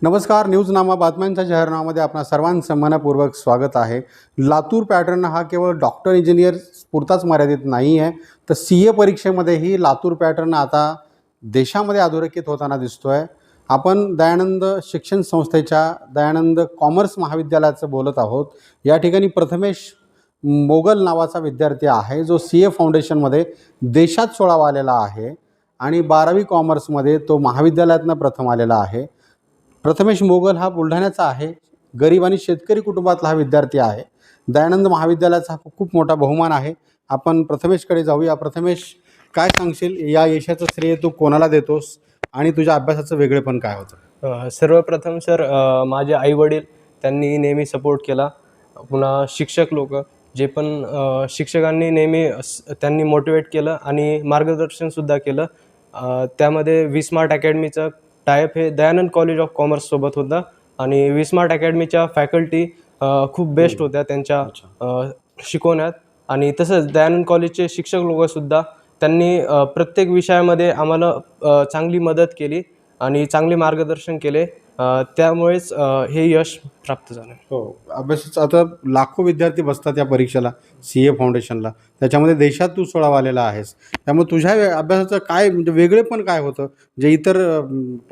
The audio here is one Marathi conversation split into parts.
नमस्कार. न्यूजनामा बातम्यांच्या जाहीरनाम्यामध्ये आपणा सर्वांचं मनपूर्वक स्वागत आहे. लातूर पॅटर्न हा केवळ डॉक्टर इंजिनियर पुरताच मर्यादित नाही आहे, तर CA परीक्षेमध्येही लातूर पॅटर्न आता देशामध्ये अधोरेखित होताना दिसतो आहे. आपण दयानंद शिक्षण संस्थेच्या दयानंद कॉमर्स महाविद्यालयाचं बोलत आहोत. या ठिकाणी प्रथमेश मोगल नावाचा विद्यार्थी आहे, जो CA फाउंडेशनमध्ये देशात 16वा आलेला आहे आणि 12वी कॉमर्समध्ये तो महाविद्यालयातनं प्रथम आलेला आहे. प्रथमेश मोगल हा बुलढाण्याचा आहे. गरीब आणि शेतकरी कुटुंबातला हा विद्यार्थी आहे. दयानंद महाविद्यालयाचा हा खूप मोठा बहुमान आहे. आपण प्रथमेशकडे जाऊया. प्रथमेश, काय सांगशील, या यशाचं श्रेय तू कोणाला देतोस आणि तुझ्या अभ्यासाचं वेगळेपण काय होतं? सर्वप्रथम सर, माझे आईवडील त्यांनी नेहमी सपोर्ट केला. पुन्हा शिक्षक लोक जे पण शिक्षकांनी नेहमी त्यांनी मोटिवेट केलं आणि मार्गदर्शनसुद्धा केलं. त्यामध्ये विस्मार्ट अकॅडमीचं टायप हे दयानंद कॉलेज ऑफ कॉमर्ससोबत होता आणि विस्मार्ट अकॅडमीच्या फॅकल्टी खूप बेस्ट होत्या त्यांच्या शिकवण्यात. आणि तसंच दयानंद कॉलेजचे शिक्षक लोकसुद्धा त्यांनी प्रत्येक विषयामध्ये आम्हाला चांगली मदत केली आणि चांगले मार्गदर्शन केले. त्यामुळेच हे यश प्राप्त झालं. हो, अभ्यासाचं आता लाखो विद्यार्थी बसतात या परीक्षेला, CA फाउंडेशनला. त्याच्यामध्ये देशात तू 16वा आलेला आहेस. त्यामुळे तुझ्या अभ्यासाचं काय म्हणजे वेगळेपण काय होतं, जे इतर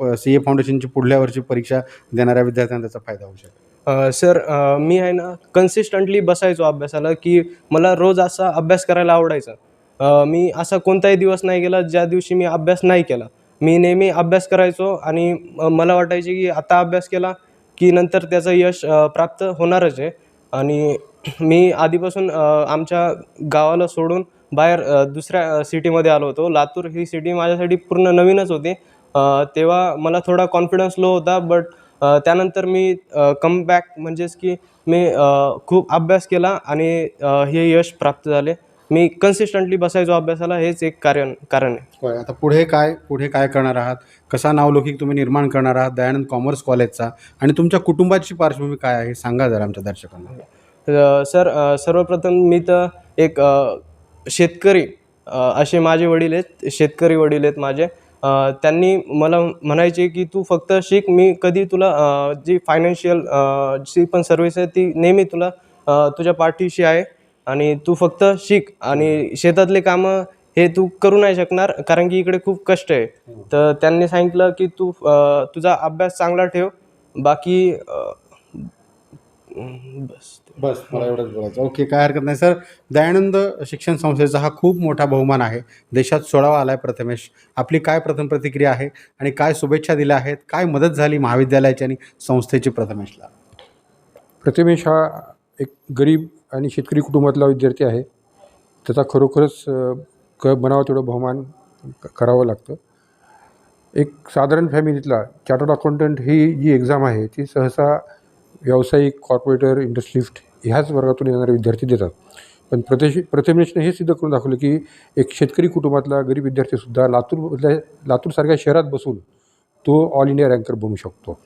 CA फाउंडेशनची पुढल्या वर्षी परीक्षा देणाऱ्या विद्यार्थ्यांना त्याचा फायदा होऊ शकतो? सर, मी आहे ना कन्सिस्टंटली बसायचो अभ्यासाला, की मला रोज असा अभ्यास करायला आवडायचा. मी असा कोणताही दिवस नाही गेला ज्या दिवशी मी अभ्यास नाही केला. मी नेहमी अभ्यास करायचो आणि मला वाटायचे की आता अभ्यास केला की नंतर त्याचं यश प्राप्त होणारच आहे. आणि मी आधीपासून आमच्या गावाला सोडून बाहेर दुसऱ्या सिटीमध्ये आलो होतो. लातूर ही सिटी माझ्यासाठी पूर्ण नवीनच होती. तेव्हा मला थोडा कॉन्फिडन्स लो होता, बट त्यानंतर मी कमबॅक म्हणजेच की मी खूप अभ्यास केला आणि हे यश प्राप्त झाले. मी कन्सिस्टंटली बसायचो अभ्यासाला, हेच एक कारण आहे. होय. आता पुढे काय करणार आहात? कसा नावलौकिक तुम्ही निर्माण करणार आहात दयानंद कॉमर्स कॉलेजचा, आणि तुमच्या कुटुंबाची पार्श्वभूमी काय आहे, सांगा जरा आमच्या दर्शकांना. सर, सर्वप्रथम मी तर एक शेतकरी, असे माझे वडील आहेत, शेतकरी वडील आहेत माझे. त्यांनी मला म्हणायचे की तू फक्त शिक, मी कधी तुला जी फायनान्शियल जी पण सर्व्हिस आहे ती नेहमी तुला तुझ्या पाठीशी आहे आणि तू फक्त शिक. आणि शेतातले कामं हे तू करू नाही शकणार कारण की इकडे खूप कष्ट आहे. तर त्यांनी सांगितलं की तू तुझा अभ्यास चांगला ठेव, बाकी बस मला एवढंच बोलायचं. ओके, काय हरकत नाही सर. दयानंद शिक्षण संस्थेचा हा खूप मोठा बहुमान आहे. देशात 16वा आला आहे प्रथमेश. आपली काय प्रथम प्रतिक्रिया आहे आणि काय शुभेच्छा दिल्या आहेत? काय मदत झाली महाविद्यालयाची आणि संस्थेची प्रथमेशला? प्रथमेश हा एक गरीब आणि शेतकरी कुटुंबातला विद्यार्थी आहे. त्याचा खरोखरच म्हणावं तेवढं बहुमान करावं लागतं. एक साधारण फॅमिलीतला चार्टर्ड अकाउंटंट ही जी एक्झाम आहे ती सहसा व्यावसायिक, कॉर्पोरेटर, इंडस्ट्रिस्ट ह्याच वर्गातून येणारे विद्यार्थी देतात. पण प्रथमेशने हे सिद्ध करून दाखवलं की एक शेतकरी कुटुंबातला गरीब विद्यार्थीसुद्धा लातूरसारख्या शहरात बसून तो ऑल इंडिया रँकर बनू शकतो.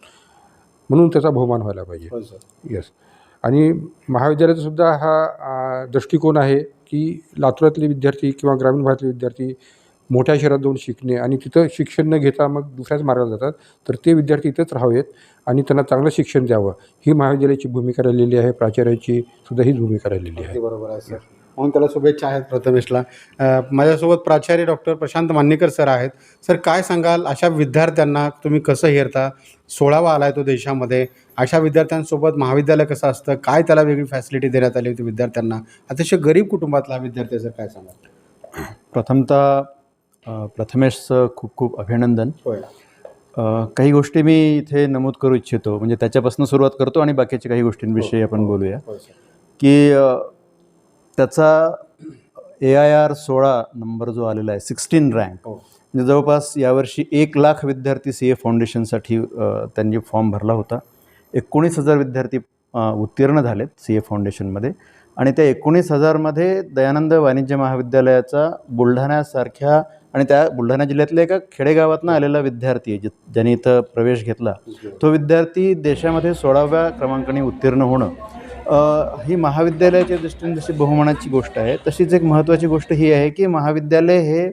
म्हणून त्याचा बहुमान व्हायला पाहिजे. हो सर. येस. आणि महाविद्यालयाचा सुद्धा हा दृष्टिकोन आहे की लातूरातले विद्यार्थी किंवा ग्रामीण भागातले विद्यार्थी मोठ्या शहरात जाऊन शिकणे आणि तिथं शिक्षण न घेता मग दुसऱ्याच मार्गाला जातात, तर ते विद्यार्थी इथंच राहावेत आणि त्यांना चांगलं शिक्षण द्यावं, ही महाविद्यालयाची भूमिका राहिलेली आहे. प्राचार्याची सुद्धा हीच भूमिका राहिलेली आहे. बरोबर आहे सर. म्हणून त्याला शुभेच्छा आहेत प्रथमेशला. माझ्यासोबत प्राचार्य डॉक्टर प्रशांत मान्यकर सर आहेत. सर, काय सांगाल, अशा विद्यार्थ्यांना तुम्ही कसं हेरता? 16वा आला आहे तो देशामध्ये. अशा विद्यार्थ्यांसोबत महाविद्यालय कसं असतं, काय त्याला वेगळी फॅसिलिटी देण्यात आली होती विद्यार्थ्यांना? अतिशय गरीब कुटुंबातला विद्यार्थी, सर काय सांगाल? प्रथमतः प्रथमेशचं खूप खूप अभिनंदन. होय. काही गोष्टी मी इथे नमूद करू इच्छितो, म्हणजे त्याच्यापासून सुरुवात करतो आणि बाकीच्या काही गोष्टींविषयी आपण बोलूया. की त्याचा AIR 16 नंबर जो आलेला आहे, 16 रँक, म्हणजे जवळपास यावर्षी 1,00,000 विद्यार्थी CA फाउंडेशनसाठी त्यांनी फॉर्म भरला होता. 19,000 विद्यार्थी उत्तीर्ण झालेत CA फाउंडेशनमध्ये आणि त्या 19,000मध्ये दयानंद वाणिज्य महाविद्यालयाचा बुलढाण्यासारख्या आणि त्या बुलढाणा जिल्ह्यातल्या एका खेडेगावातनं आलेला विद्यार्थी ज्याने इथं प्रवेश घेतला, तो विद्यार्थी देशामध्ये 16व्या क्रमांकाने उत्तीर्ण होणं ही महाविद्यालयाच्या दृष्टीने जशी बहुमानाची गोष्ट आहे, तशीच एक महत्त्वाची गोष्ट ही आहे की महाविद्यालय हे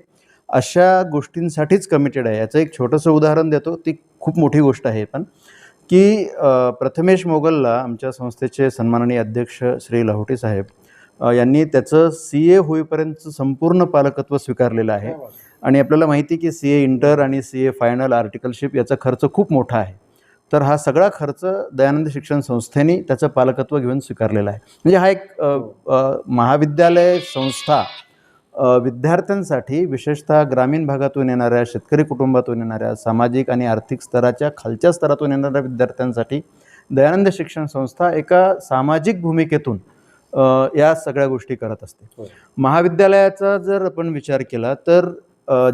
अशा गोष्टींसाठीच कमिटेड आहे. याचं एक छोटंसं उदाहरण देतो, ती खूप मोठी गोष्ट आहे पण की प्रथमेश मोगलला आमच्या संस्थेचे सन्माननीय अध्यक्ष श्री लहोटी साहेब यांनी त्याचं CA होईपर्यंतचं संपूर्ण पालकत्व स्वीकारलेलं आहे. आणि आपल्याला माहिती आहे की CA इंटर आणि CA फायनल आर्टिकलशिप याचा खर्च खूप मोठा आहे. तर हा सगळा खर्च दयानंद शिक्षण संस्थेने त्याचं पालकत्व घेऊन स्वीकारलेला आहे. म्हणजे हा एक महाविद्यालय संस्था विद्यार्थ्यांसाठी, विशेषतः ग्रामीण भागातून येणाऱ्या, शेतकरी कुटुंबातून येणाऱ्या, सामाजिक आणि आर्थिक स्तराच्या खालच्या स्तरातून येणाऱ्या विद्यार्थ्यांसाठी दयानंद शिक्षण संस्था एका सामाजिक भूमिकेतून या सगळ्या गोष्टी करत असते. महाविद्यालयाचा जर आपण विचार केला तर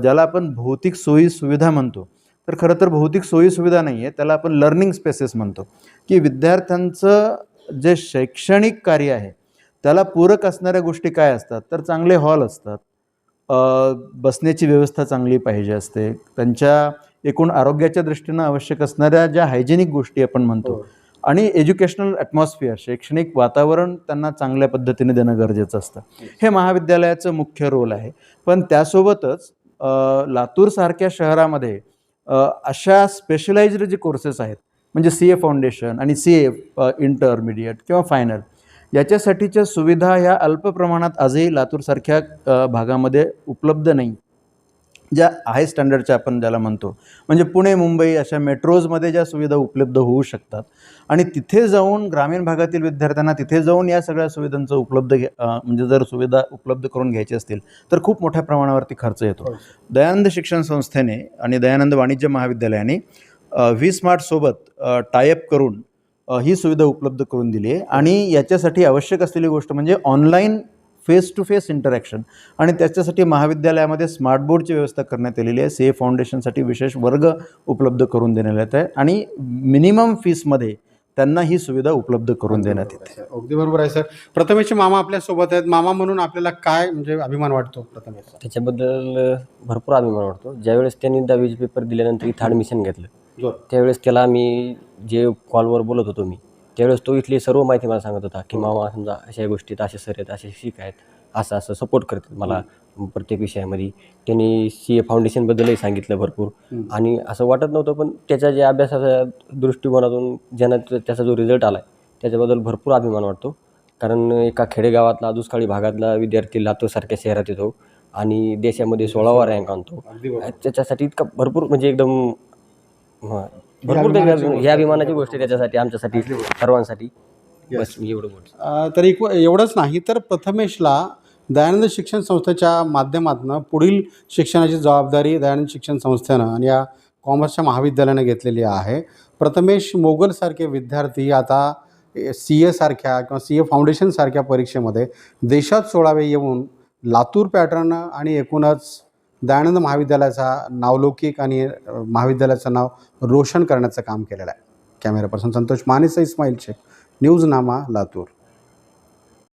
ज्याला आपण भौतिक सोयी सुविधा म्हणतो, तर खरं तर भौतिक सोयी सुविधा नाही आहे, त्याला आपण लर्निंग स्पेसेस म्हणतो. की विद्यार्थ्यांचं जे शैक्षणिक कार्य आहे त्याला पूरक असणाऱ्या गोष्टी काय असतात, तर चांगले हॉल असतात, बसण्याची व्यवस्था चांगली पाहिजे असते, त्यांच्या एकूण आरोग्याच्या दृष्टीनं आवश्यक असणाऱ्या ज्या हायजेनिक गोष्टी आपण म्हणतो, आणि एज्युकेशनल ॲटमॉस्फिअर, शैक्षणिक वातावरण त्यांना चांगल्या पद्धतीने देणं गरजेचं असतं. हे महाविद्यालयाचं मुख्य रोल आहे. पण त्यासोबतच लातूरसारख्या शहरामध्ये अशा स्पेशलाइज्ड जे कोर्सेस आहेत, म्हणजे CA फाउंडेशन आणि CA इंटरमिडिएट किंवा फायनल, याच्यासाठीच्या सुविधा ह्या अल्प प्रमाणात आजही लातूरसारख्या भागामध्ये उपलब्ध नाही, ज्या हाय स्टँडर्डच्या आपण ज्याला म्हणतो. म्हणजे पुणे, मुंबई अशा मेट्रोजमध्ये ज्या सुविधा उपलब्ध होऊ शकतात, आणि तिथे जाऊन ग्रामीण भागातील विद्यार्थ्यांना तिथे जाऊन या सगळ्या सुविधांचं म्हणजे जर सुविधा उपलब्ध करून घ्यायची असतील तर खूप मोठ्या प्रमाणावरती खर्च येतो. दयानंद शिक्षण संस्थेने आणि दयानंद वाणिज्य महाविद्यालयाने व्हीस्मार्ट सोबत टायअप करून ही सुविधा उपलब्ध करून दिली आहे. आणि याच्यासाठी आवश्यक असलेली गोष्ट म्हणजे online face to face interaction, आणि त्याच्यासाठी महाविद्यालयामध्ये स्मार्ट बोर्डची व्यवस्था करण्यात आलेली आहे. CA फाउंडेशनसाठी विशेष वर्ग उपलब्ध करून देण्यात आहे, आणि मिनिमम फीसमध्ये त्यांना ही सुविधा उपलब्ध करून देण्यात येते. अगदी बरोबर आहे सर. प्रथमेशचे मामा आपल्यासोबत आहेत. मामा म्हणून आपल्याला काय म्हणजे अभिमान वाटतो प्रथमेशचा? त्याच्याबद्दल भरपूर अभिमान वाटतो. ज्यावेळेस त्यांनी 10वीचे पेपर दिल्यानंतर इथं ॲडमिशन घेतलं, त्यावेळेस त्याला मी जे कॉलवर बोलत होतो त्यावेळेस तो इथली सर्व माहिती मला सांगत होता की मामा समजा अशा गोष्टीत असे सर आहेत, असे शिक आहेत, असं असं सपोर्ट करतात मला प्रत्येक विषयामध्ये. त्यांनी CA फाउंडेशनबद्दलही सांगितलं भरपूर, आणि असं वाटत नव्हतं, पण त्याच्या जे अभ्यासाच्या दृष्टिकोनातून ज्यांना त्याचा जो रिझल्ट आला आहे त्याच्याबद्दल भरपूर अभिमान वाटतो. कारण एका खेडेगावातला, दुष्काळी भागातला विद्यार्थी लातूरसारख्या शहरात येतो आणि देशामध्ये 16वा रँक आणतो. त्याच्यासाठी इतका भरपूर म्हणजे एकदम भरपूर ह्या अभिमानाची गोष्ट त्याच्यासाठी, आमच्यासाठी, सर्वांसाठी. बस मी एवढं बोलतो. तर एवढंच नाही तर प्रथमेशला दयानंद शिक्षण संस्थेच्या माध्यमातून पुढील शिक्षणाची जबाबदारी दयानंद शिक्षण संस्थेनं आणि या कॉमर्सच्या महाविद्यालयानं घेतलेली आहे. प्रथमेश मोगलसारखे विद्यार्थी आता CA सारख्या किंवा CA फाउंडेशनसारख्या परीक्षेमध्ये देशात 16वे येऊन लातूर पॅटर्न आणि एकूणच दयानंद महाविद्यालयाचा नावलौकिक आणि महाविद्यालयाचं नाव रोशन करण्याचं काम केलेलं आहे. कॅमेरा पर्सन संतोष मानेसह इस्माईल शेख, न्यूज नामा, लातूर.